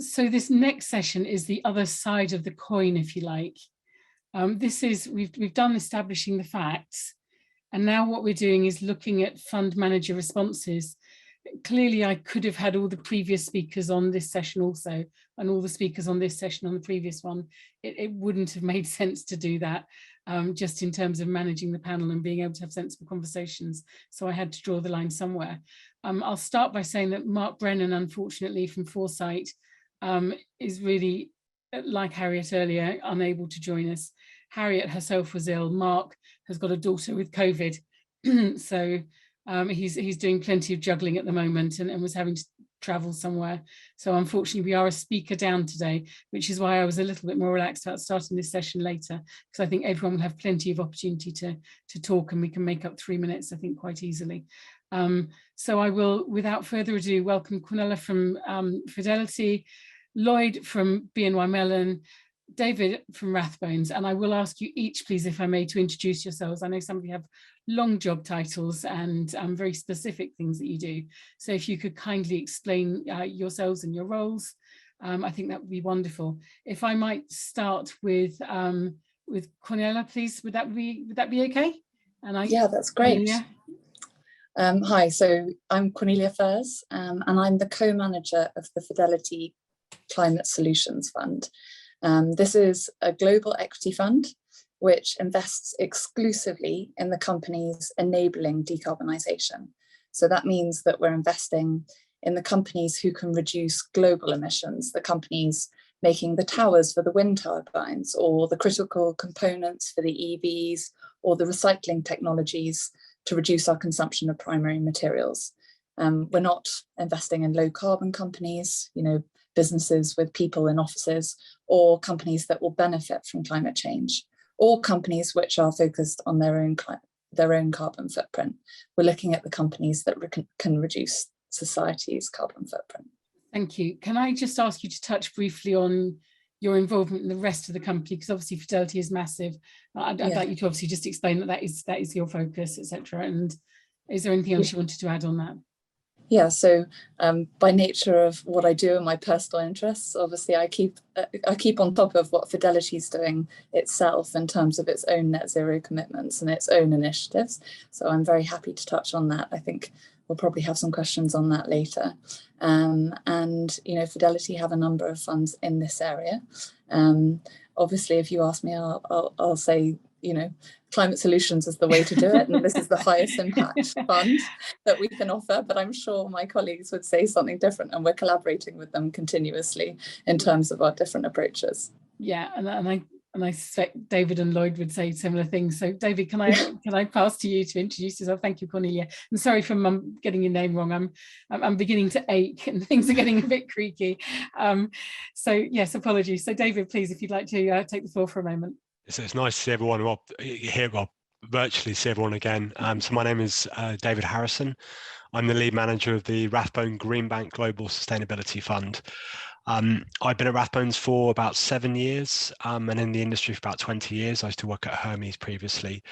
So this next session is the other side of the coin, if you like. We've done establishing the facts, and now what we're doing is looking at fund manager responses. Clearly, I could have had all the previous speakers on this session also, and all the speakers on this session on the previous one. It wouldn't have made sense to do that, just in terms of managing the panel and being able to have sensible conversations. So I had to draw the line somewhere. I'll start by saying that Mark Brennan, unfortunately, from Foresight, is really, like Harriet earlier, unable to join us. Harriet herself was ill. Mark has got a daughter with COVID. So he's doing plenty of juggling at the moment and was having to travel somewhere. So unfortunately, we are a speaker down today, which is why I was a little bit more relaxed about starting this session later, because I think everyone will have plenty of opportunity to talk, and we can make up 3 minutes, I think, quite easily. So I will, without further ado, welcome Cornelia from Fidelity, Lloyd from BNY Mellon, David from Rathbones, and I will ask you each, please, if I may, to introduce yourselves. I know some of you have long job titles and very specific things that you do. So if you could kindly explain yourselves and your roles, I think that would be wonderful. If I might start with Cornelia, please, would that be okay? Yeah, that's great. Hi, so I'm Cornelia Furse, and I'm the co-manager of the Fidelity Climate Solutions Fund. This is a global equity fund which invests exclusively in the companies enabling decarbonisation. So that means that we're investing in the companies who can reduce global emissions, the companies making the towers for the wind turbines, or the critical components for the EVs, or the recycling technologies to reduce our consumption of primary materials. We're not investing in low carbon companies, businesses with people in offices, or companies that will benefit from climate change, or companies which are focused on their own carbon footprint. We're looking at the companies that can reduce society's carbon footprint. Thank you. Can I just ask you to touch briefly on your involvement in the rest of the company, because obviously Fidelity is massive. I'd like you to obviously just explain that is your focus, etc. And is there anything else you wanted to add on that? Yeah, so by nature of what I do and my personal interests, obviously I keep on top of what Fidelity is doing itself in terms of its own net zero commitments and its own initiatives. So I'm very happy to touch on that. I think we'll probably have some questions on that later. And Fidelity have a number of funds in this area. Obviously, if you ask me, I'll say, climate solutions is the way to do it, and this is the highest impact fund that we can offer, but I'm sure my colleagues would say something different, and we're collaborating with them continuously in terms of our different approaches. Yeah, and I suspect David and Lloyd would say similar things. So David, can I pass to you to introduce yourself? Thank you, Cornelia. And sorry for getting your name wrong. I'm beginning to ache and things are getting a bit creaky. So yes, apologies. So David, please, if you'd like to take the floor for a moment. So it's nice to see everyone here, virtually see everyone again. So my name is David Harrison. I'm the lead manager of the Rathbone Greenbank Global Sustainability Fund. I've been at Rathbones for about 7 years and in the industry for about 20 years. I used to work at Hermes previously.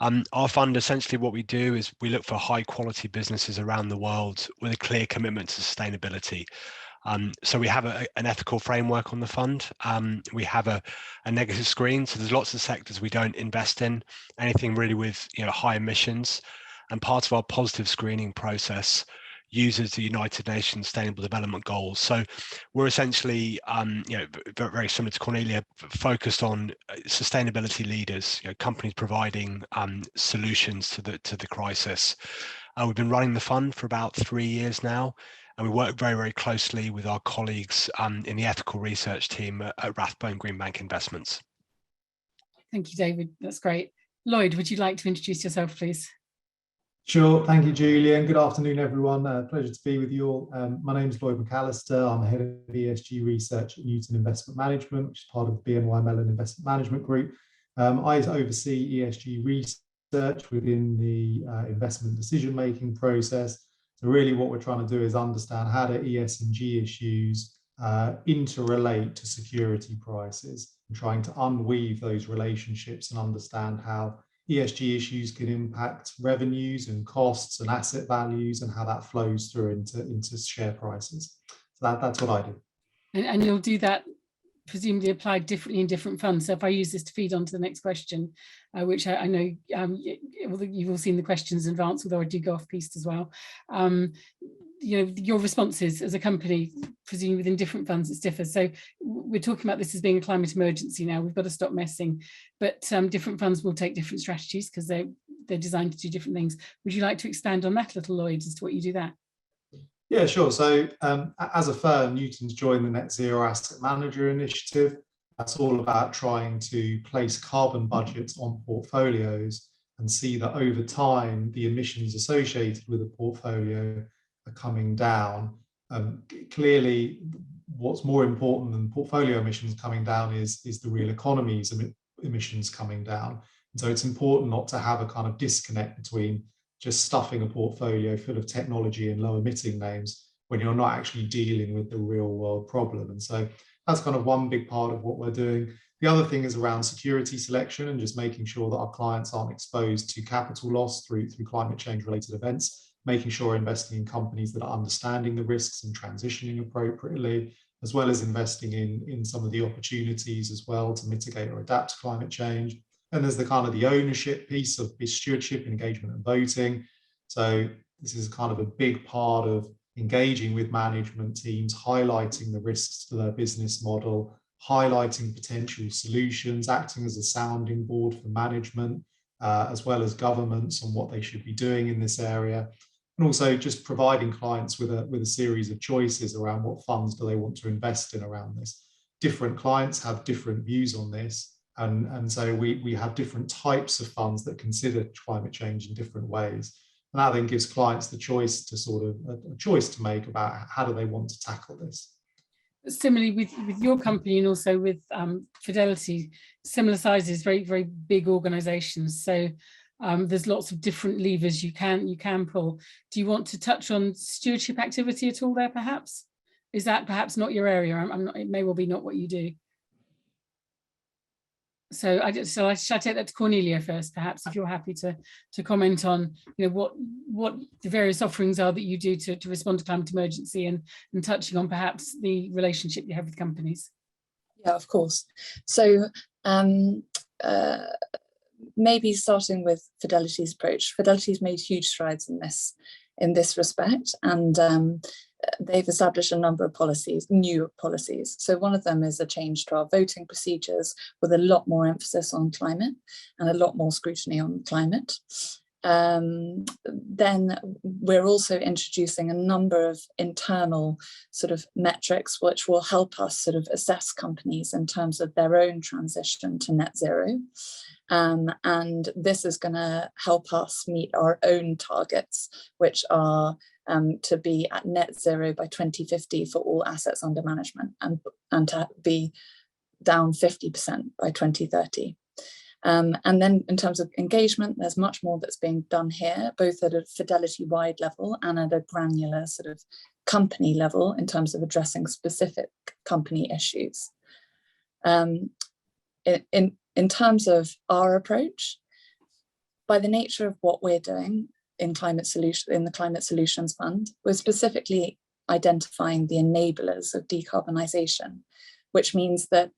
Our fund, essentially what we do is we look for high quality businesses around the world with a clear commitment to sustainability. So we have an ethical framework on the fund. We have a negative screen, so there's lots of sectors we don't invest in, anything really with high emissions. And part of our positive screening process uses the United Nations Sustainable Development Goals. So we're essentially, very similar to Cornelia, focused on sustainability leaders, companies providing solutions to the crisis. We've been running the fund for about 3 years now. And we work very, very closely with our colleagues in the ethical research team at Rathbone Greenbank Investments. Thank you, David. That's great. Lloyd, would you like to introduce yourself, please? Sure. Thank you, Julia. And good afternoon, everyone. Pleasure to be with you all. My name is Lloyd Mcallister. I'm head of ESG research at Newton Investment Management, which is part of the BNY Mellon Investment Management Group. I oversee ESG research within the investment decision-making process. So really what we're trying to do is understand how do ESG issues interrelate to security prices, and trying to unweave those relationships and understand how ESG issues can impact revenues and costs and asset values, and how that flows through into share prices. So that's what I do. And you'll do that presumably applied differently in different funds. So if I use this to feed on to the next question, which I know you've all seen the questions in advance, although I do go off piste as well. You know, your responses as a company, presumably within different funds, it's differs. So we're talking about this as being a climate emergency now. We've got to stop messing, but different funds will take different strategies because they're designed to do different things. Would you like to expand on that a little, Lloyd, as to what you do there? Yeah, sure. So as a firm, Newton's joined the Net Zero Asset Manager Initiative. That's all about trying to place carbon budgets on portfolios and see that over time, the emissions associated with a portfolio are coming down. Clearly, what's more important than portfolio emissions coming down is the real economy's emissions coming down. And so it's important not to have a kind of disconnect between just stuffing a portfolio full of technology and low emitting names when you're not actually dealing with the real world problem. And so that's kind of one big part of what we're doing. The other thing is around security selection and just making sure that our clients aren't exposed to capital loss through climate change related events, making sure we're investing in companies that are understanding the risks and transitioning appropriately, as well as investing in some of the opportunities as well to mitigate or adapt to climate change. And there's the kind of the ownership piece of stewardship, engagement and voting. So this is kind of a big part of engaging with management teams, highlighting the risks to their business model, highlighting potential solutions, acting as a sounding board for management, as well as governments on what they should be doing in this area. And also just providing clients with a series of choices around what funds do they want to invest in around this. Different clients have different views on this. And so we have different types of funds that consider climate change in different ways. And that then gives clients the choice to sort of a choice to make about how do they want to tackle this. Similarly with your company and also with Fidelity, similar sizes, very, very big organizations. So there's lots of different levers you can pull. Do you want to touch on stewardship activity at all there perhaps? Is that perhaps not your area? It may well be not what you do. So I shall take that to Cornelia first, perhaps, if you're happy to comment on, you know, what the various offerings are that you do to respond to climate emergency and touching on perhaps the relationship you have with companies. Yeah, of course. So maybe starting with Fidelity's approach. Fidelity's made huge strides in this respect, and they've established a number of policies, new policies. So one of them is a change to our voting procedures with a lot more emphasis on climate and a lot more scrutiny on climate. Then we're also introducing a number of internal sort of metrics which will help us sort of assess companies in terms of their own transition to net zero. And this is going to help us meet our own targets, which are to be at net zero by 2050 for all assets under management and to be down 50% by 2030. And then in terms of engagement, there's much more that's being done here, both at a Fidelity-wide level and at a granular sort of company level in terms of addressing specific company issues. In terms of our approach, by the nature of what we're doing in the Climate Solutions Fund, we're specifically identifying the enablers of decarbonisation, which means that,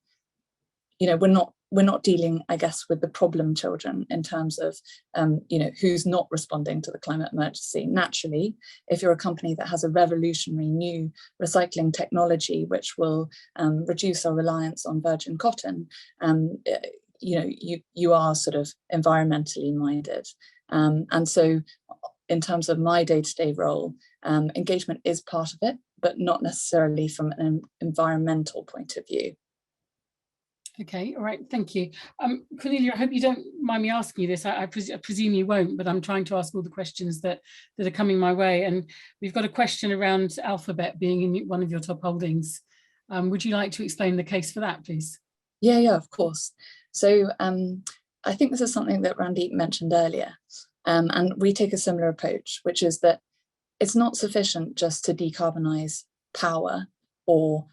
you know, we're not dealing, I guess, with the problem children in terms of, you know, who's not responding to the climate emergency. Naturally, if you're a company that has a revolutionary new recycling technology, which will reduce our reliance on virgin cotton, you know, you are sort of environmentally minded. And so in terms of my day-to-day role, engagement is part of it, but not necessarily from an environmental point of view. Okay, all right, thank you. Cornelia, I hope you don't mind me asking you this. I presume you won't, but I'm trying to ask all the questions that are coming my way. And we've got a question around Alphabet being in one of your top holdings. Would you like to explain the case for that, please? Yeah, of course. So I think this is something that Randeep mentioned earlier. And we take a similar approach, which is that it's not sufficient just to decarbonise power or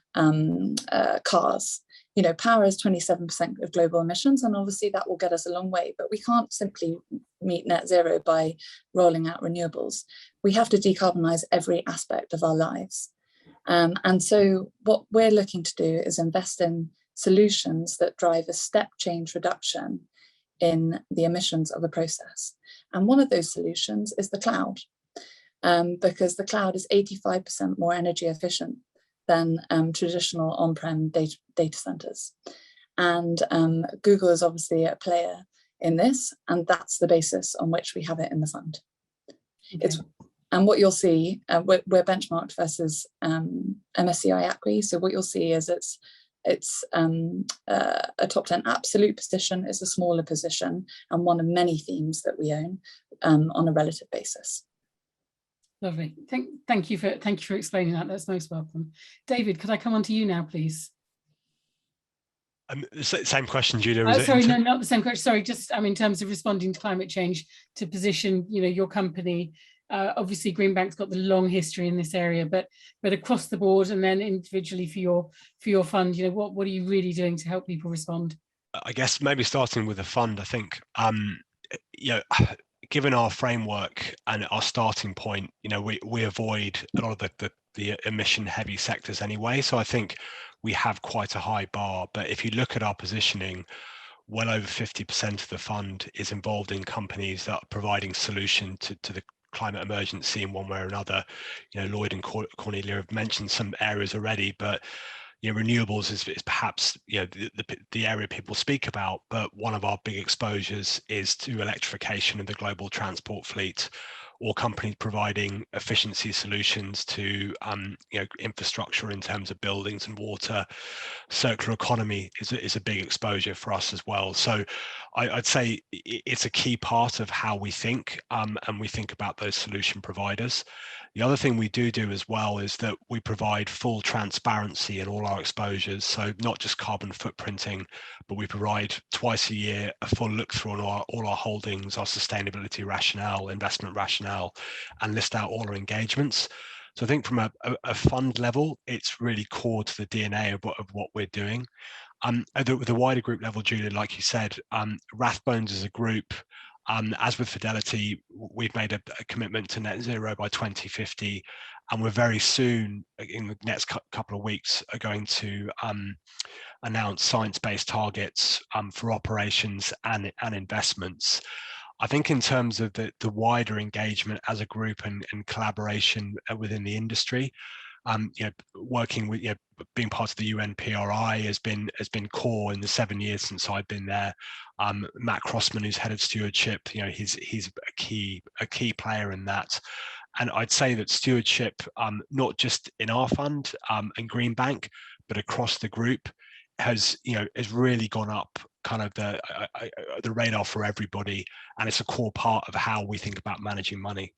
cars. You know, power is 27% of global emissions, and obviously that will get us a long way, but we can't simply meet net zero by rolling out renewables. We have to decarbonise every aspect of our lives. And so what we're looking to do is invest in solutions that drive a step change reduction in the emissions of a process. And one of those solutions is the cloud, because the cloud is 85% more energy efficient than traditional on-prem data centers. And Google is obviously a player in this, and that's the basis on which we have it in the fund. Okay. And what you'll see, we're benchmarked versus MSCI ACWI. So what you'll see is it's a top 10 absolute position, is a smaller position, and one of many themes that we own on a relative basis. Lovely. Thank you for explaining that. That's most welcome. David, could I come on to you now, please? Same question, Julia. Sorry, no, not the same question. Sorry, just in terms of responding to climate change, to position, your company. Obviously, Greenbank's got the long history in this area, but across the board, and then individually for your fund, what are you really doing to help people respond? I guess maybe starting with the fund. I think given our framework and our starting point, we avoid a lot of the emission heavy sectors anyway. So I think we have quite a high bar. But if you look at our positioning, well over 50% of the fund is involved in companies that are providing solution to the climate emergency in one way or another. Lloyd and Cornelia have mentioned some areas already, but renewables is perhaps the area people speak about, but one of our big exposures is to electrification of the global transport fleet, or companies providing efficiency solutions to infrastructure in terms of buildings and water. Circular economy is a big exposure for us as well. So I'd say it's a key part of how we think, and we think about those solution providers. The other thing we do as well is that we provide full transparency in all our exposures. So not just carbon footprinting, but we provide twice a year a full look through on all our holdings, our sustainability rationale, investment rationale, and list out all our engagements. So I think from a fund level, it's really core to the DNA of what we're doing. At the wider group level, Julia, like you said, Rathbones as a group, as with Fidelity, we've made a commitment to net zero by 2050, and we're very soon, in the next couple of weeks, are going to announce science-based targets for operations and investments. I think in terms of the wider engagement as a group and collaboration within the industry, working with, being part of the UN PRI has been core in the 7 years since I've been there. Matt Crossman, who's head of stewardship, he's a key player in that. And I'd say that stewardship, not just in our fund and Greenbank, but across the group, has really gone up kind of the radar for everybody, and it's a core part of how we think about managing money.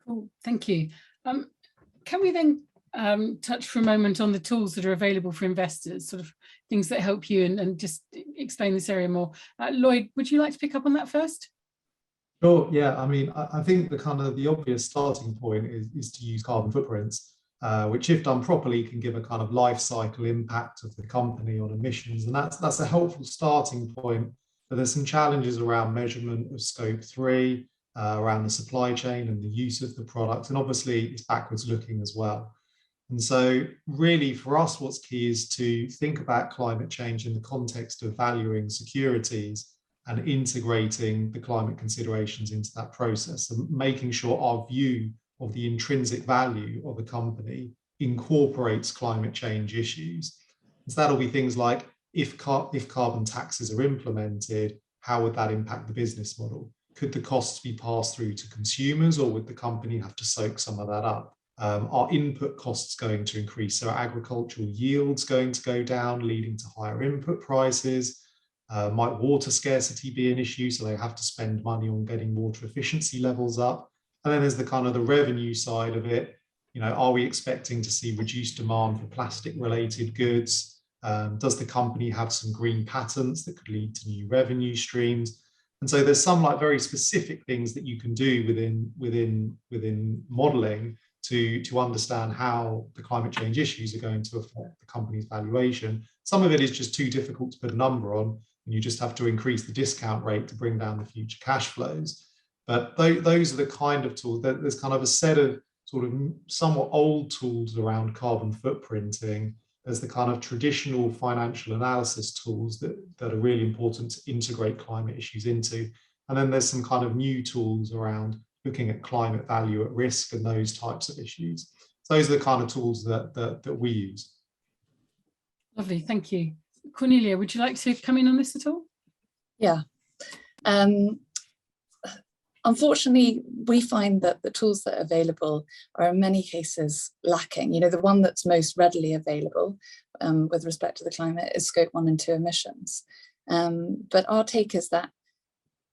Cool, thank you. Can we then touch for a moment on the tools that are available for investors, sort of things that help you, and just explain this area more? Lloyd, would you like to pick up on that first? Sure, yeah. I think the obvious starting point is to use carbon footprints, which, if done properly, can give a kind of life cycle impact of the company on emissions. And that's a helpful starting point. But there's some challenges around measurement of scope 3, around the supply chain and the use of the product. And obviously it's backwards looking as well. And so really for us, what's key is to think about climate change in the context of valuing securities and integrating the climate considerations into that process, and making sure our view of the intrinsic value of a company incorporates climate change issues. And so that'll be things like, if carbon taxes are implemented, how would that impact the business model? Could the costs be passed through to consumers, or would the company have to soak some of that up? Are input costs going to increase? So are agricultural yields going to go down, leading to higher input prices? Might water scarcity be an issue, so they have to spend money on getting water efficiency levels up? And then there's the revenue side of it. Are we expecting to see reduced demand for plastic related goods? Does the company have some green patents that could lead to new revenue streams? And so there's some very specific things that you can do within modeling to understand how the climate change issues are going to affect the company's valuation. Some of it is just too difficult to put a number on, and you just have to increase the discount rate to bring down the future cash flows. But those are the kind of tools. There's kind of a set of sort of somewhat old tools around carbon footprinting. There's the kind of traditional financial analysis tools that are really important to integrate climate issues into. And then there's some kind of new tools around looking at climate value at risk and those types of issues. So those are the kind of tools that we use. Lovely, thank you. Cornelia, would you like to come in on this at all? Yeah. Unfortunately, we find that the tools that are available are in many cases lacking. You know, the one that's most readily available with respect to the climate is Scope 1 and 2 emissions. But our take is that,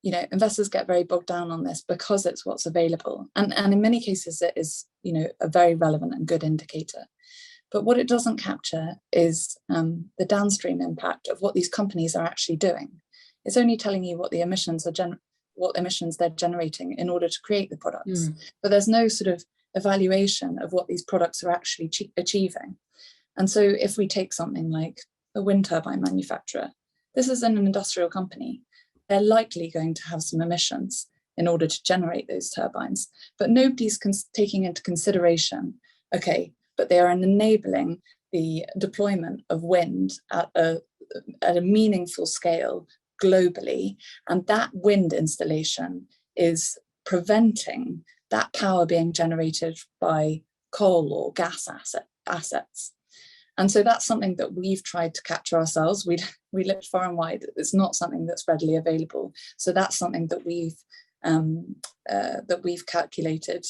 you know, investors get very bogged down on this because it's what's available. And in many cases, it is, you know, a very relevant and good indicator. But what it doesn't capture is the downstream impact of what these companies are actually doing. It's only telling you what the emissions are what emissions they're generating in order to create the products. But there's no sort of evaluation of what these products are actually achieving. And so if we take something like a wind turbine manufacturer, this is an industrial company. They're likely going to have some emissions in order to generate those turbines, but nobody's taking into consideration, okay, but they are enabling the deployment of wind at a meaningful scale globally, and that wind installation is preventing that power being generated by coal or gas assets. And so that's something that we've tried to capture ourselves. We looked far and wide. It's not something that's readily available. So that's something that we've calculated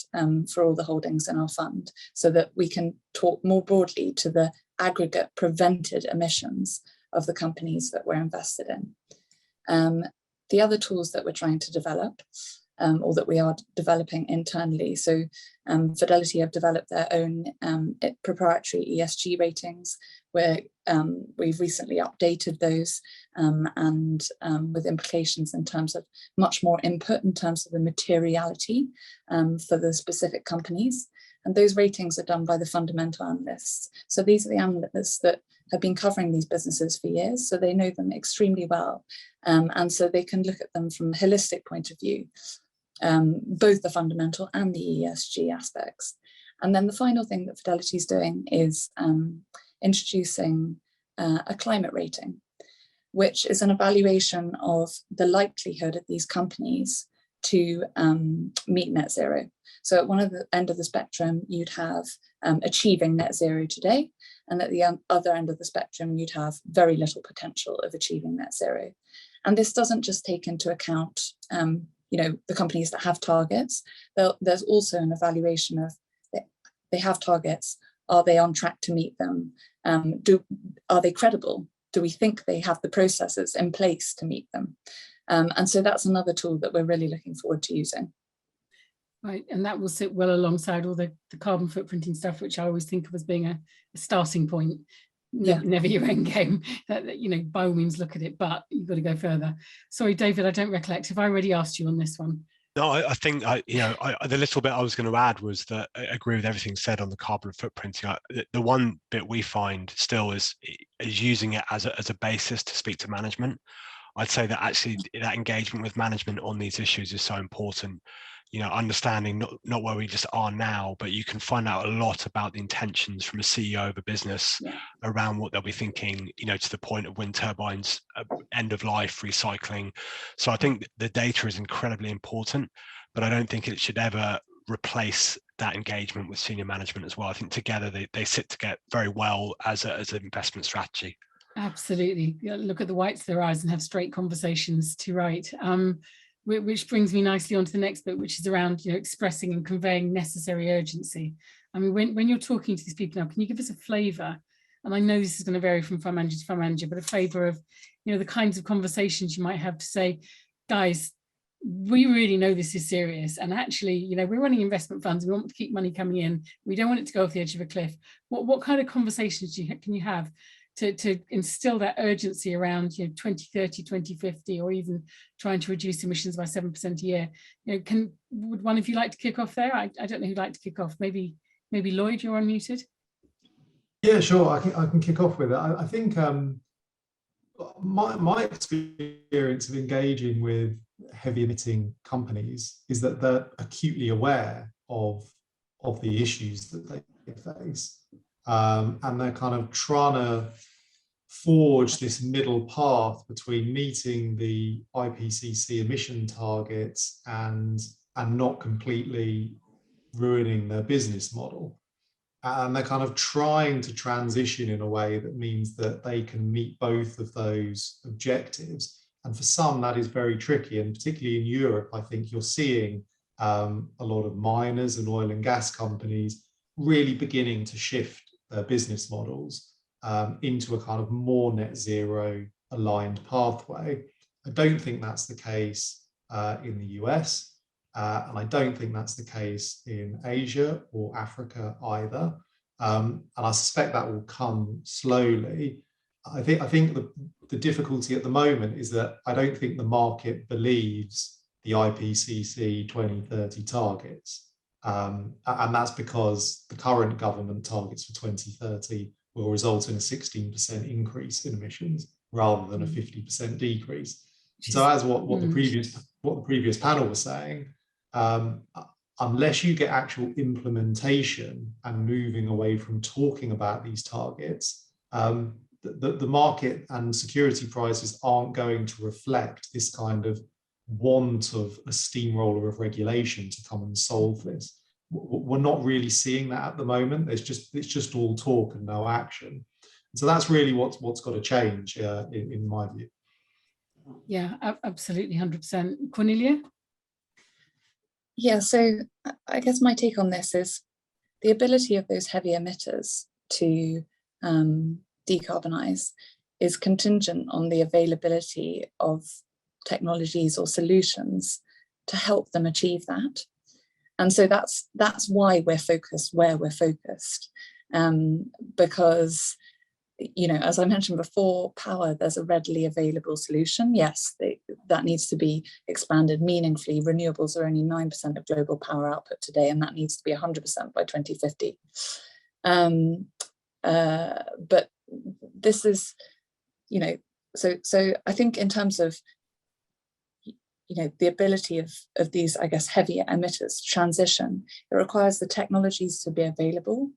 for all the holdings in our fund, so that we can talk more broadly to the aggregate prevented emissions of the companies that we're invested in. The other tools that we're trying to develop, or that we are developing internally. So Fidelity have developed their own proprietary ESG ratings, where we've recently updated those and with implications in terms of much more input in terms of the materiality for the specific companies. And those ratings are done by the fundamental analysts. So these are the analysts that have been covering these businesses for years, so they know them extremely well. And so they can look at them from a holistic point of view, both the fundamental and the ESG aspects. And then the final thing that Fidelity is doing is introducing a climate rating, which is an evaluation of the likelihood of these companies to meet net zero. So at one of the end of the spectrum, you'd have achieving net zero today, and at the other end of the spectrum, you'd have very little potential of achieving net zero. And this doesn't just take into account you know, the companies that have targets. There's also an evaluation of, they have targets, are they on track to meet them? Are they credible? Do we think they have the processes in place to meet them? And so that's another tool that we're really looking forward to using. Right, and that will sit well alongside all the carbon footprinting stuff, which I always think of as being a starting point, never your end game. That, you know, by all means look at it, but you've got to go further. Sorry, David, I don't recollect. Have I already asked you on this one? No, I think the little bit I was going to add was that I agree with everything said on the carbon footprinting. The one bit we find still is using it as a basis to speak to management. I'd say that actually that engagement with management on these issues is so important. You know, understanding not where we just are now, but you can find out a lot about the intentions from a CEO of a business around what they'll be thinking, you know, to the point of wind turbines, end of life, recycling. So I think the data is incredibly important, but I don't think it should ever replace that engagement with senior management as well. I think together they sit together very well as an investment strategy. Absolutely. Look at the whites of their eyes and have straight conversations to write. Which brings me nicely onto the next bit, which is around, you know, expressing and conveying necessary urgency. I mean, when you're talking to these people now, can you give us a flavour? And I know this is going to vary from fund manager to fund manager, but a flavour of, you know, the kinds of conversations you might have to say, guys, we really know this is serious, and actually, you know, we're running investment funds. We want to keep money coming in. We don't want it to go off the edge of a cliff. What kind of conversations can you have to instill that urgency around, you know, 2030, 2050, or even trying to reduce emissions by 7% a year? You know, would one of you like to kick off there? I don't know who'd like to kick off. Maybe Lloyd, you're unmuted. Yeah, sure. I can kick off with it. I think my experience of engaging with heavy emitting companies is that they're acutely aware of the issues that they face. And they're kind of trying to forge this middle path between meeting the IPCC emission targets and not completely ruining their business model. And they're kind of trying to transition in a way that means that they can meet both of those objectives. And for some, that is very tricky. And particularly in Europe, I think you're seeing a lot of miners and oil and gas companies really beginning to shift their business models into a kind of more net zero aligned pathway. I don't think that's the case in the US, and I don't think that's the case in Asia or Africa either. And I suspect that will come slowly. I think the difficulty at the moment is that I don't think the market believes the IPCC 2030 targets. And that's because the current government targets for 2030 will result in a 16% increase in emissions rather than a 50% decrease. So as what the previous panel was saying, unless you get actual implementation and moving away from talking about these targets, the market and security prices aren't going to reflect this kind of want of a steamroller of regulation to come and solve this. We're not really seeing that at the moment. It's just all talk and no action. So that's really what's got to change in my view. Yeah, absolutely, 100%. Cornelia? Yeah, so I guess my take on this is the ability of those heavy emitters to decarbonize is contingent on the availability of technologies or solutions to help them achieve that. And so that's why we're focused where we're focused, because, you know, as I mentioned before, power, there's a readily available solution. Yes, that needs to be expanded meaningfully. Renewables are only 9% of global power output today, and that needs to be 100% by 2050. But this is, you know, so I think in terms of, you know, the ability of these, I guess, heavier emitters to transition, it requires the technologies to be available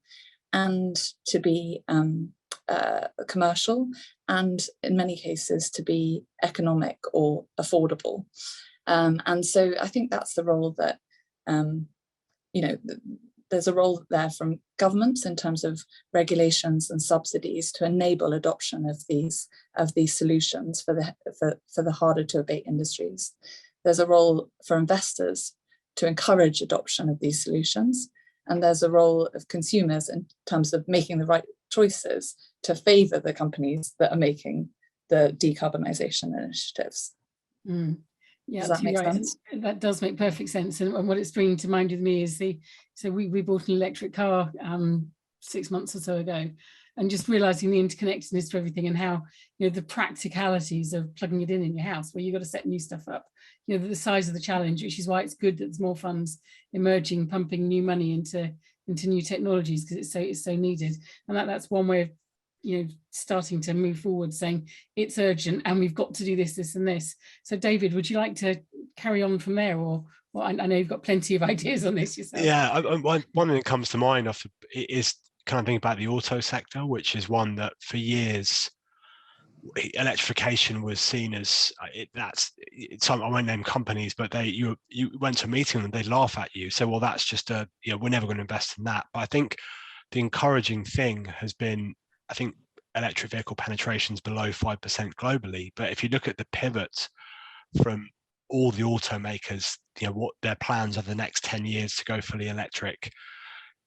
and to be commercial, and in many cases to be economic or affordable. And so I think that's the role that, you know, there's a role there from governments in terms of regulations and subsidies to enable adoption of these solutions for the harder to abate industries. There's a role for investors to encourage adoption of these solutions. And there's a role of consumers in terms of making the right choices to favour the companies that are making the decarbonisation initiatives. Yeah, does that make sense? That does make perfect sense. And what it's bringing to mind with me is so we bought an electric car 6 months or so ago, and just realizing the interconnectedness to everything and how, you know, the practicalities of plugging it in your house, where you've got to set new stuff up, you know, the size of the challenge, which is why it's good that there's more funds emerging, pumping new money into new technologies, because it's so needed. And that's one way of, you know, starting to move forward, saying it's urgent and we've got to do this, this and this. So David, would you like to carry on from there, or well, I know you've got plenty of ideas on this yourself. Yeah, one thing that comes to mind is kind of think about the auto sector, which is one that for years electrification was seen as I won't name companies, but you went to a meeting and they'd laugh at you, say, well, that's just we're never going to invest in that. But I think the encouraging thing has been, I think electric vehicle penetration is below 5% globally, but if you look at the pivot from all the automakers, you know, what their plans over the next 10 years to go fully electric,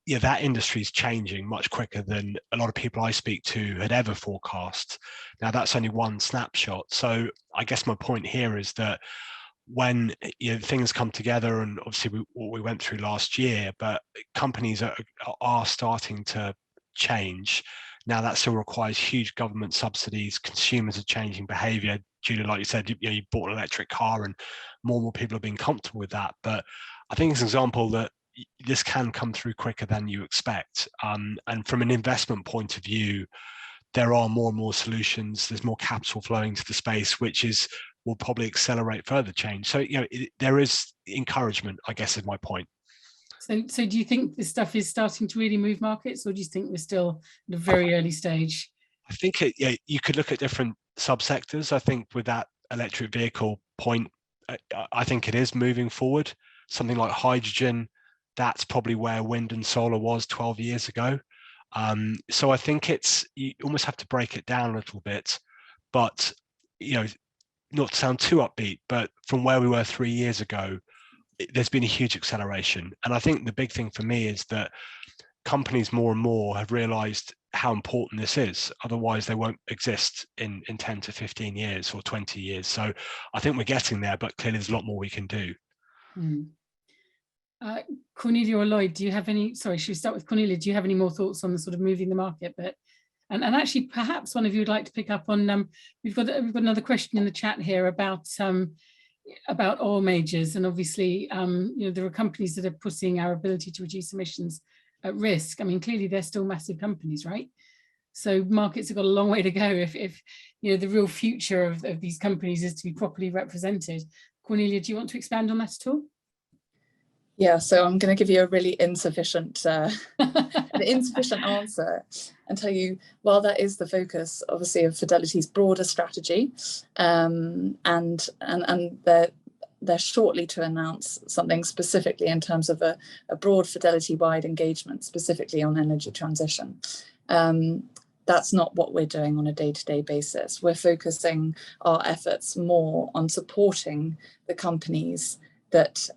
yeah, that industry is changing much quicker than a lot of people I speak to had ever forecast. Now, that's only one snapshot. So I guess my point here is that when, you know, things come together, and obviously what we went through last year, but companies are starting to change. Now, that still requires huge government subsidies. Consumers are changing behavior. Julia, like you said, you bought an electric car and more people are being comfortable with that. But I think it's an example that this can come through quicker than you expect. And from an investment point of view, there are more and more solutions. There's more capital flowing to the space, which will probably accelerate further change. So, you know, there is encouragement, I guess, is my point. So do you think this stuff is starting to really move markets, or do you think we're still at a very early stage? I think you could look at different subsectors. I think with that electric vehicle point, I think it is moving forward. Something like hydrogen, that's probably where wind and solar was 12 years ago. So I think you almost have to break it down a little bit, but not to sound too upbeat, but from where we were 3 years ago, there's been a huge acceleration. And I think the big thing for me is that companies more and more have realized how important this is. Otherwise, they won't exist in 10 to 15 years or 20 years. So I think we're getting there, but clearly there's a lot more we can do. Cornelia or Lloyd, do you have any, sorry, should we start with Cornelia? Do you have any more thoughts on the sort of moving the market bit? And actually, perhaps one of you would like to pick up on, we've got another question in the chat here about oil majors. And obviously, there are companies that are putting our ability to reduce emissions at risk. I mean, clearly they're still massive companies, right? So markets have got a long way to go if the real future of these companies is to be properly represented. Cornelia, do you want to expand on that at all? Yeah, so I'm going to give you a really insufficient answer and tell you, while that is the focus, obviously, of Fidelity's broader strategy, and they're shortly to announce something specifically in terms of a broad Fidelity-wide engagement, specifically on energy transition. That's not what we're doing on a day-to-day basis. We're focusing our efforts more on supporting the companies that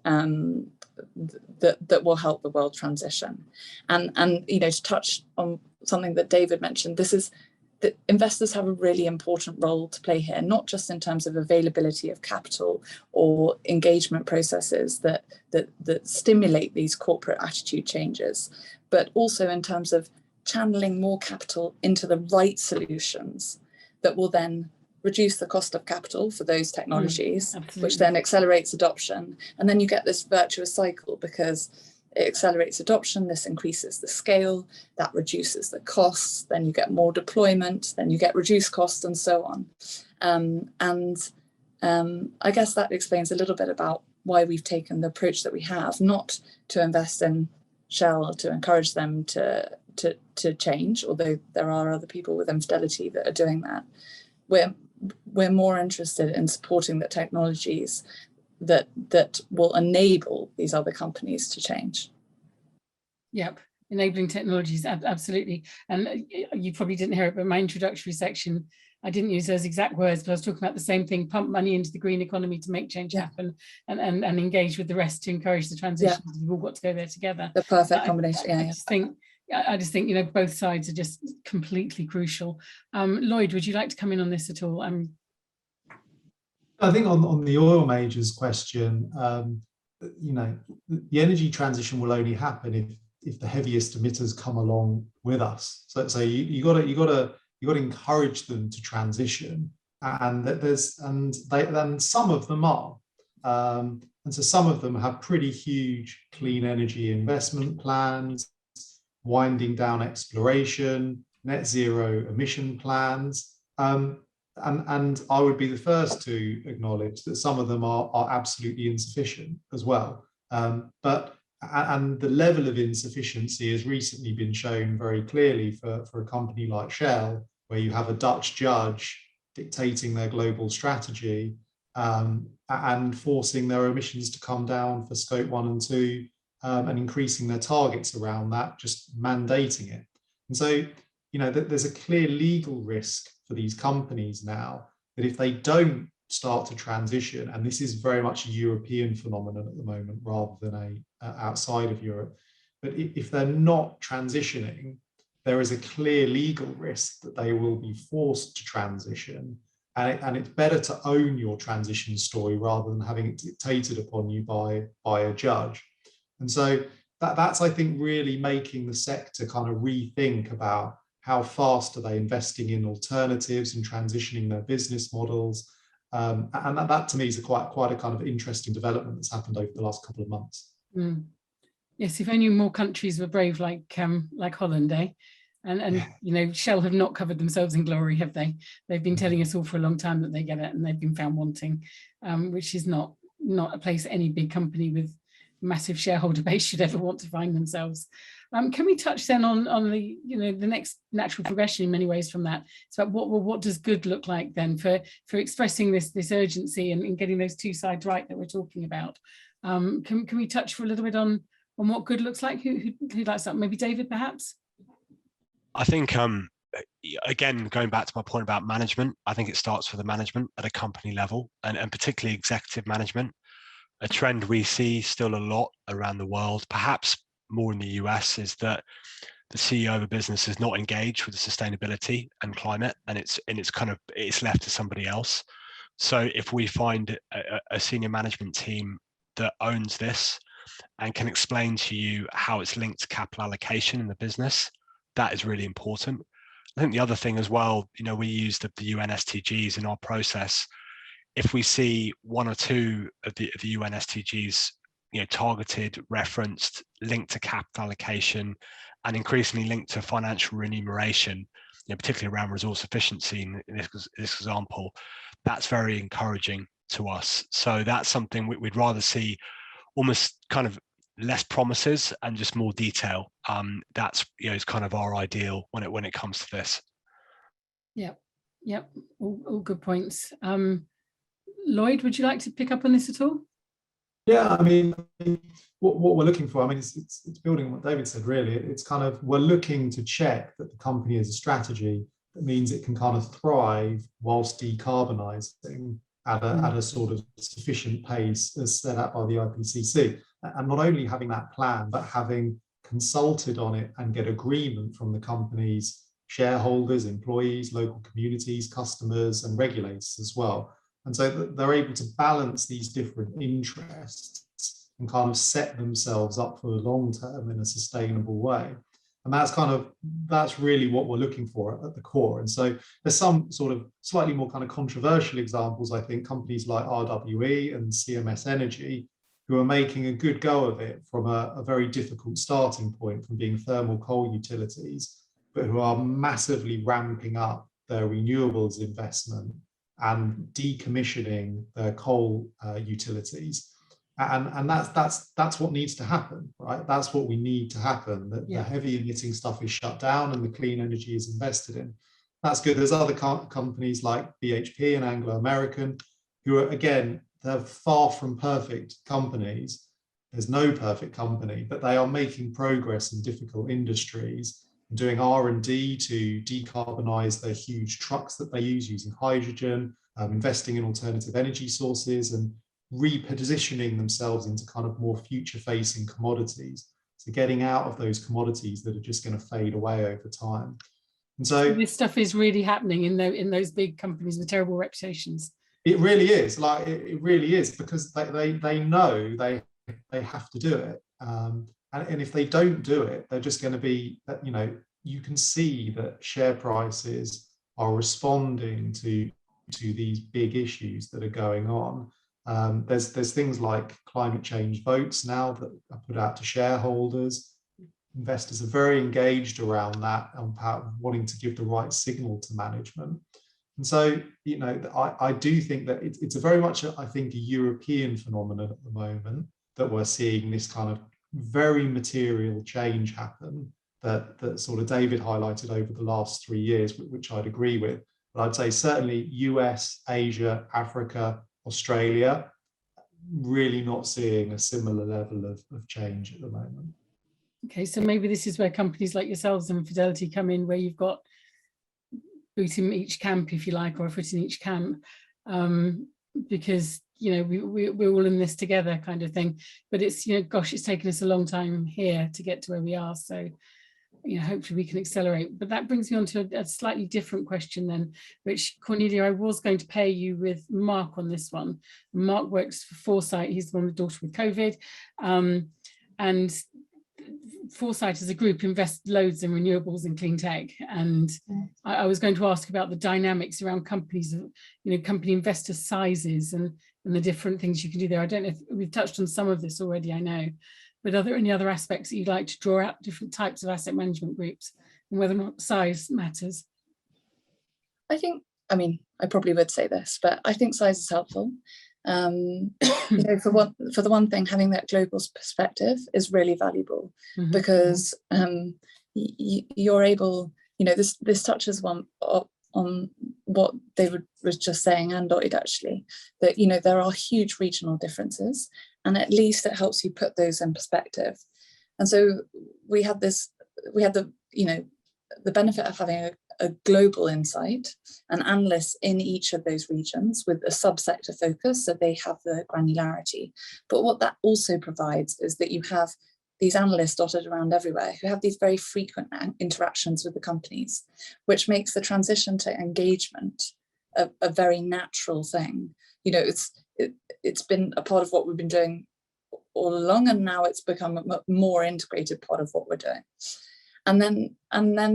will help the world transition. And to touch on something that David mentioned, this is that investors have a really important role to play here, not just in terms of availability of capital or engagement processes that stimulate these corporate attitude changes, but also in terms of channeling more capital into the right solutions that will then reduce the cost of capital for those technologies, which then accelerates adoption. And then you get this virtuous cycle, because it accelerates adoption, this increases the scale, that reduces the costs, then you get more deployment, then you get reduced costs, and so on. I guess that explains a little bit about why we've taken the approach that we have, not to invest in Shell or to encourage them to change, although there are other people within Fidelity that are doing that. We're more interested in supporting the technologies that will enable these other companies to change. Yep, enabling technologies, absolutely. And you probably didn't hear it, but my introductory section, I didn't use those exact words, but I was talking about the same thing: pump money into the green economy to make change happen, and engage with the rest to encourage the transition. We've all got to go there together. The perfect combination. I just think both sides are just completely crucial. Lloyd, would you like to come in on this at all? I think on the oil majors question, the energy transition will only happen if the heaviest emitters come along with us. So you got to encourage them to transition, and some of them are, and so some of them have pretty huge clean energy investment plans, winding down exploration, net zero emission plans. And I would be the first to acknowledge that some of them are absolutely insufficient as well. But the level of insufficiency has recently been shown very clearly for a company like Shell, where you have a Dutch judge dictating their global strategy and forcing their emissions to come down for Scope 1 and 2 and increasing their targets around that, just mandating it. And so, there's a clear legal risk for these companies now that if they don't start to transition, and this is very much a European phenomenon at the moment rather than outside of Europe, but if they're not transitioning, there is a clear legal risk that they will be forced to transition. And it's better to own your transition story rather than having it dictated upon you by a judge. And so that's, I think, really making the sector kind of rethink about how fast are they investing in alternatives and transitioning their business models. And that to me is quite a kind of interesting development that's happened over the last couple of months. Yes, if only more countries were brave like Holland, eh? And Shell have not covered themselves in glory, have they? They've been telling us all for a long time that they get it, and they've been found wanting, which is not a place any big company with massive shareholder base should ever want to find themselves. Can we touch then on the the next natural progression in many ways from that? It's about what does good look like then for expressing this urgency and getting those two sides right that we're talking about. Can we touch for a little bit on what good looks like? Who'd like that? Maybe David, perhaps. I think again, going back to my point about management, I think it starts with the management at a company level, and particularly executive management. A trend we see still a lot around the world, perhaps more in the US, is that the CEO of a business is not engaged with sustainability and climate, and it's left to somebody else. So if we find a senior management team that owns this and can explain to you how it's linked to capital allocation in the business, that is really important. I think the other thing as well, we use the UN SDGs in our process. If we see one or two of the UN SDGs, targeted, referenced, linked to capital allocation, and increasingly linked to financial remuneration, particularly around resource efficiency in this example, that's very encouraging to us. So that's something we'd rather see, almost kind of less promises and just more detail. That's is kind of our ideal when it comes to this. Yep. All good points. Lloyd, would you like to pick up on this at all? Yeah, I mean, what we're looking for, I mean, it's building on what David said, really. It's kind of, we're looking to check that the company has a strategy that means it can kind of thrive whilst decarbonising at a sort of sufficient pace as set out by the IPCC. And not only having that plan, but having consulted on it and get agreement from the company's shareholders, employees, local communities, customers, and regulators as well. And so they're able to balance these different interests and kind of set themselves up for the long term in a sustainable way. And that's really what we're looking for at the core. And so there's some sort of slightly more kind of controversial examples, I think, companies like RWE and CMS Energy, who are making a good go of it from a very difficult starting point from being thermal coal utilities, but who are massively ramping up their renewables investment and decommissioning their coal utilities. And that's what needs to happen, right? That's what we need to happen, that the heavy emitting stuff is shut down and the clean energy is invested in. That's good. There's other companies like BHP and Anglo American who are, again, they're far from perfect companies. There's no perfect company, but they are making progress in difficult industries, doing R&D to decarbonize their huge trucks that they use using hydrogen, investing in alternative energy sources, and repositioning themselves into kind of more future-facing commodities. So getting out of those commodities that are just going to fade away over time. And so this stuff is really happening in those big companies with terrible reputations. It really is. Like it really is, because they know they have to do it. And if they don't do it, they're just going to be, you can see that share prices are responding to these big issues that are going on. There's things like climate change votes now that are put out to shareholders. Investors are very engaged around that and wanting to give the right signal to management. And so, I do think that it's a very much, I think, a European phenomenon at the moment that we're seeing this kind of very material change happen that sort of David highlighted over the last 3 years, which I'd agree with. But I'd say certainly US, Asia, Africa, Australia, really not seeing a similar level of change at the moment. Okay, so maybe this is where companies like yourselves and Fidelity come in, where you've got boot in each camp, if you like, or a foot in each camp, because we're all in this together, kind of thing. But it's gosh, it's taken us a long time here to get to where we are. So hopefully we can accelerate. But that brings me on to a slightly different question then, which, Cornelia, I was going to pair you with Mark on this one. Mark works for Foresight. He's the one with daughter with COVID, and Foresight as a group invests loads in renewables and clean tech. And I was going to ask about the dynamics around companies, company investor sizes and the different things you can do there. I don't know if we've touched on some of this already, I know, but are there any other aspects that you'd like to draw out, different types of asset management groups, and whether or not size matters? I probably would say this, but I think size is helpful. For the one thing, having that global perspective is really valuable, because you're able, this touches on what David was just saying, and Lloyd actually, that there are huge regional differences, and at least it helps you put those in perspective. And so we had the benefit of having a global insight and analysts in each of those regions with a subsector focus, so they have the granularity. But what that also provides is that you have these analysts dotted around everywhere who have these very frequent interactions with the companies, which makes the transition to engagement a very natural thing. It's been a part of what we've been doing all along, and now it's become a more integrated part of what we're doing. And then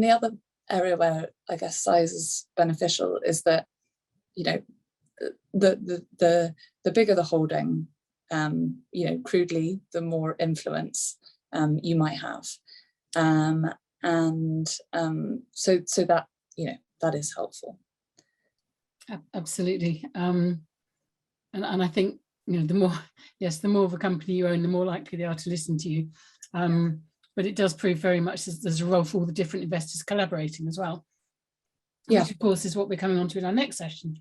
the other area where I guess size is beneficial is that the bigger the holding, crudely, the more influence you might have, so that that is helpful. Absolutely, and I think the more of a company you own, the more likely they are to listen to you. But it does prove very much there's a role for all the different investors collaborating as well. Yeah, which of course is what we're coming on to in our next session.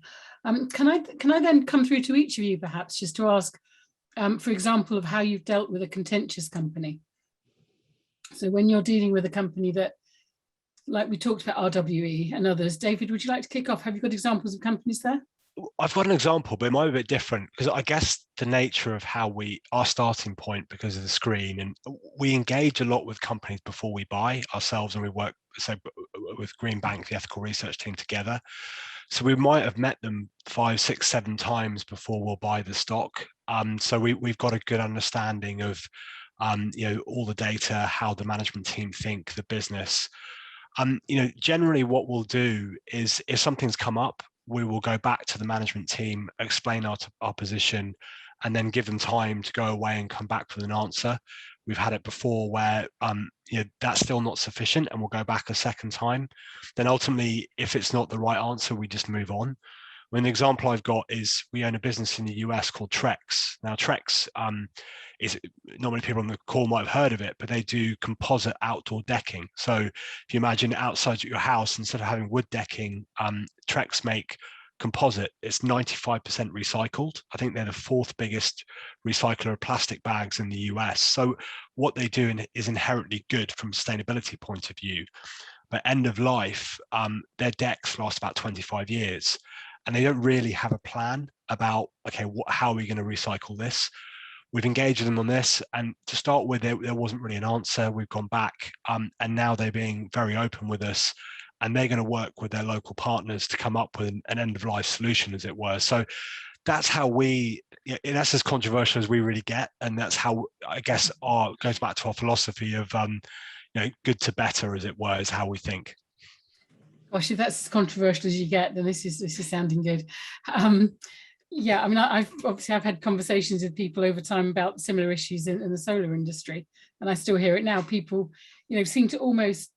Can I then come through to each of you perhaps just to ask, for example, of how you've dealt with a contentious company. So when you're dealing with a company that, like we talked about RWE and others, David, would you like to kick off? Have you got examples of companies there? I've got an example, but it might be a bit different, because I guess the nature of our starting point, because of the screen, and we engage a lot with companies before we buy ourselves, and we work with Green Bank, the ethical research team, together. So we might have met them 5, 6, 7 times before we'll buy the stock. So we've got a good understanding of all the data, how the management team think, the business. Generally what we'll do is, if something's come up, we will go back to the management team, explain our position, and then give them time to go away and come back with an answer. We've had it before where that's still not sufficient, and we'll go back a second time. Then ultimately, if it's not the right answer, we just move on. The example I've got is, we own a business in the US called Trex. Now Trex is, not many people on the call might have heard of it, but they do composite outdoor decking. So if you imagine outside your house, instead of having wood decking, Trex make composite. It's 95% recycled. I think they're the 4th biggest recycler of plastic bags in the US. So what they do is inherently good from a sustainability point of view. But end of life, their decks last about 25 years. And they don't really have a plan about, okay, how are we going to recycle this? We've engaged them on this, and to start with, there wasn't really an answer. We've gone back, and now they're being very open with us, and they're going to work with their local partners to come up with an end-of-life solution, as it were. So that's how that's as controversial as we really get, and that's how, I guess, goes back to our philosophy of good to better, as it were, is how we think. Gosh, if that's as controversial as you get, then this is sounding good. Yeah, I mean, I've had conversations with people over time about similar issues in the solar industry, and I still hear it now. People, seem to almost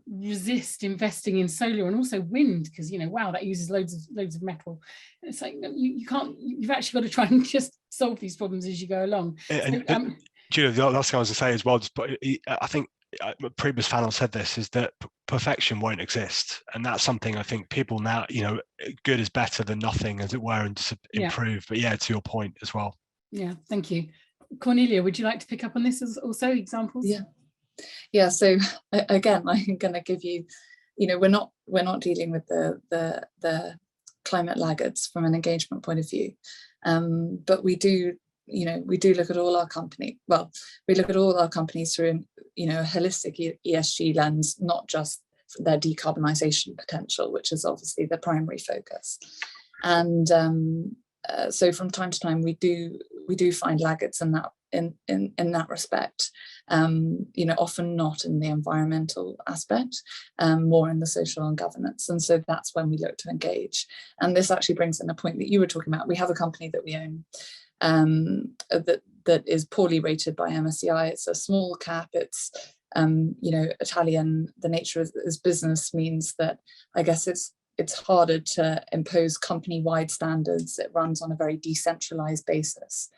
resist investing in solar and also wind, because wow, that uses loads of metal. And it's like, no, you can't. You've actually got to try and just solve these problems as you go along. Julia, the last thing I was going to say as well, I think a previous panel said this, is that perfection won't exist, and that's something I think people now, good is better than nothing, as it were, and just improve. But yeah, to your point as well. Yeah, thank you. Cornelia, would you like to pick up on this as also examples? Yeah. So again, I'm going to give you, we're not dealing with the climate laggards from an engagement point of view, but we do look at all our company. Well, we look at all our companies through a holistic ESG lens, not just their decarbonisation potential, which is obviously the primary focus. And so from time to time, we do find laggards in that respect. Often not in the environmental aspect, more in the social and governance. And so that's when we look to engage. And this actually brings in a point that you were talking about. We have a company that we own that is poorly rated by MSCI. It's a small cap. It's Italian. The nature of this business means that I guess it's it's harder to impose company-wide standards. It runs on a very decentralized basis.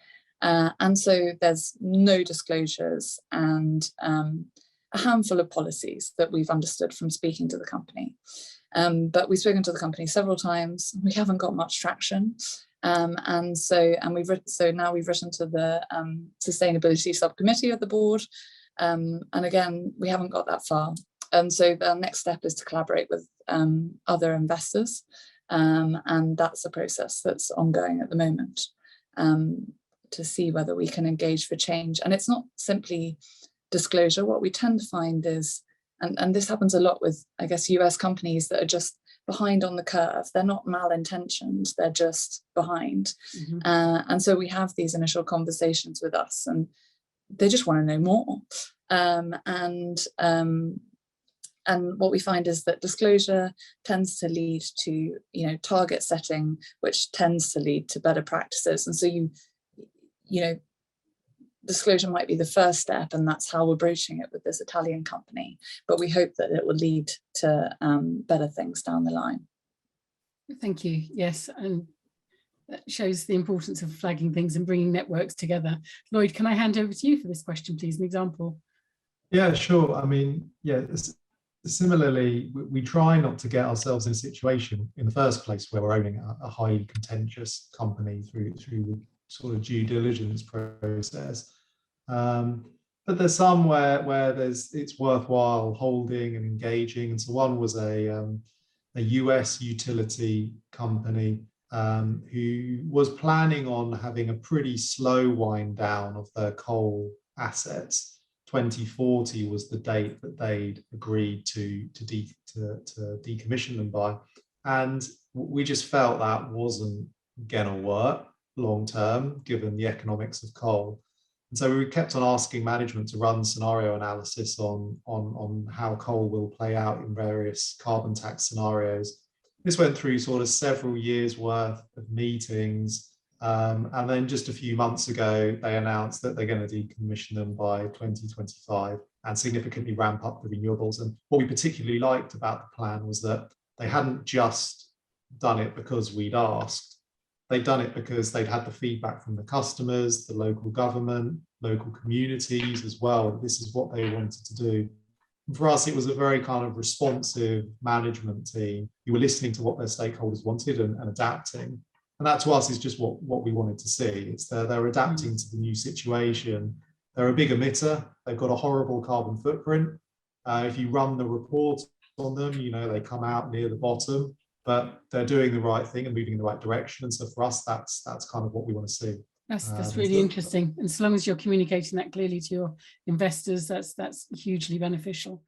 And so there's no disclosures and a handful of policies that we've understood from speaking to the company. But we've spoken to the company several times. We haven't got much traction. So now we've written to the sustainability subcommittee of the board. And again, we haven't got that far. And so the next step is to collaborate with other investors. And that's a process that's ongoing at the moment, to see whether we can engage for change. And it's not simply disclosure. What we tend to find is, and this happens a lot with, I guess, US companies that are just behind on the curve. They're not malintentioned, they're just behind. Mm-hmm. And so we have these initial conversations with us and they just want to know more. And what we find is that disclosure tends to lead to, target setting, which tends to lead to better practices. And so disclosure might be the first step, and that's how we're broaching it with this Italian company. But we hope that it will lead to better things down the line. Thank you. Yes, and that shows the importance of flagging things and bringing networks together. Lloyd, can I hand over to you for this question, please, an example? Yeah, sure. I mean, similarly, we try not to get ourselves in a situation in the first place where we're owning a highly contentious company through the sort of due diligence process. But there's some where it's worthwhile holding and engaging. And so one was a US utility company who was planning on having a pretty slow wind down of their coal assets. 2040 was the date that they'd agreed to decommission them by. And we just felt that wasn't going to work long term, given the economics of coal. And so we kept on asking management to run scenario analysis on how coal will play out in various carbon tax scenarios. This went through sort of several years worth of meetings. And then just a few months ago, they announced that they're going to decommission them by 2025 and significantly ramp up the renewables. And what we particularly liked about the plan was that they hadn't just done it because we'd asked. They'd done it because they'd had the feedback from the customers, the local government, local communities as well. This is what they wanted to do. And for us, it was a very kind of responsive management team who were listening to what their stakeholders wanted and adapting. And that to us is just what we wanted to see. It's they're adapting to the new situation. They're a big emitter. They've got a horrible carbon footprint. If you run the report on them, they come out near the bottom, but they're doing the right thing and moving in the right direction. And so for us, that's kind of what we want to see. That's really interesting. And so long as you're communicating that clearly to your investors, that's hugely beneficial.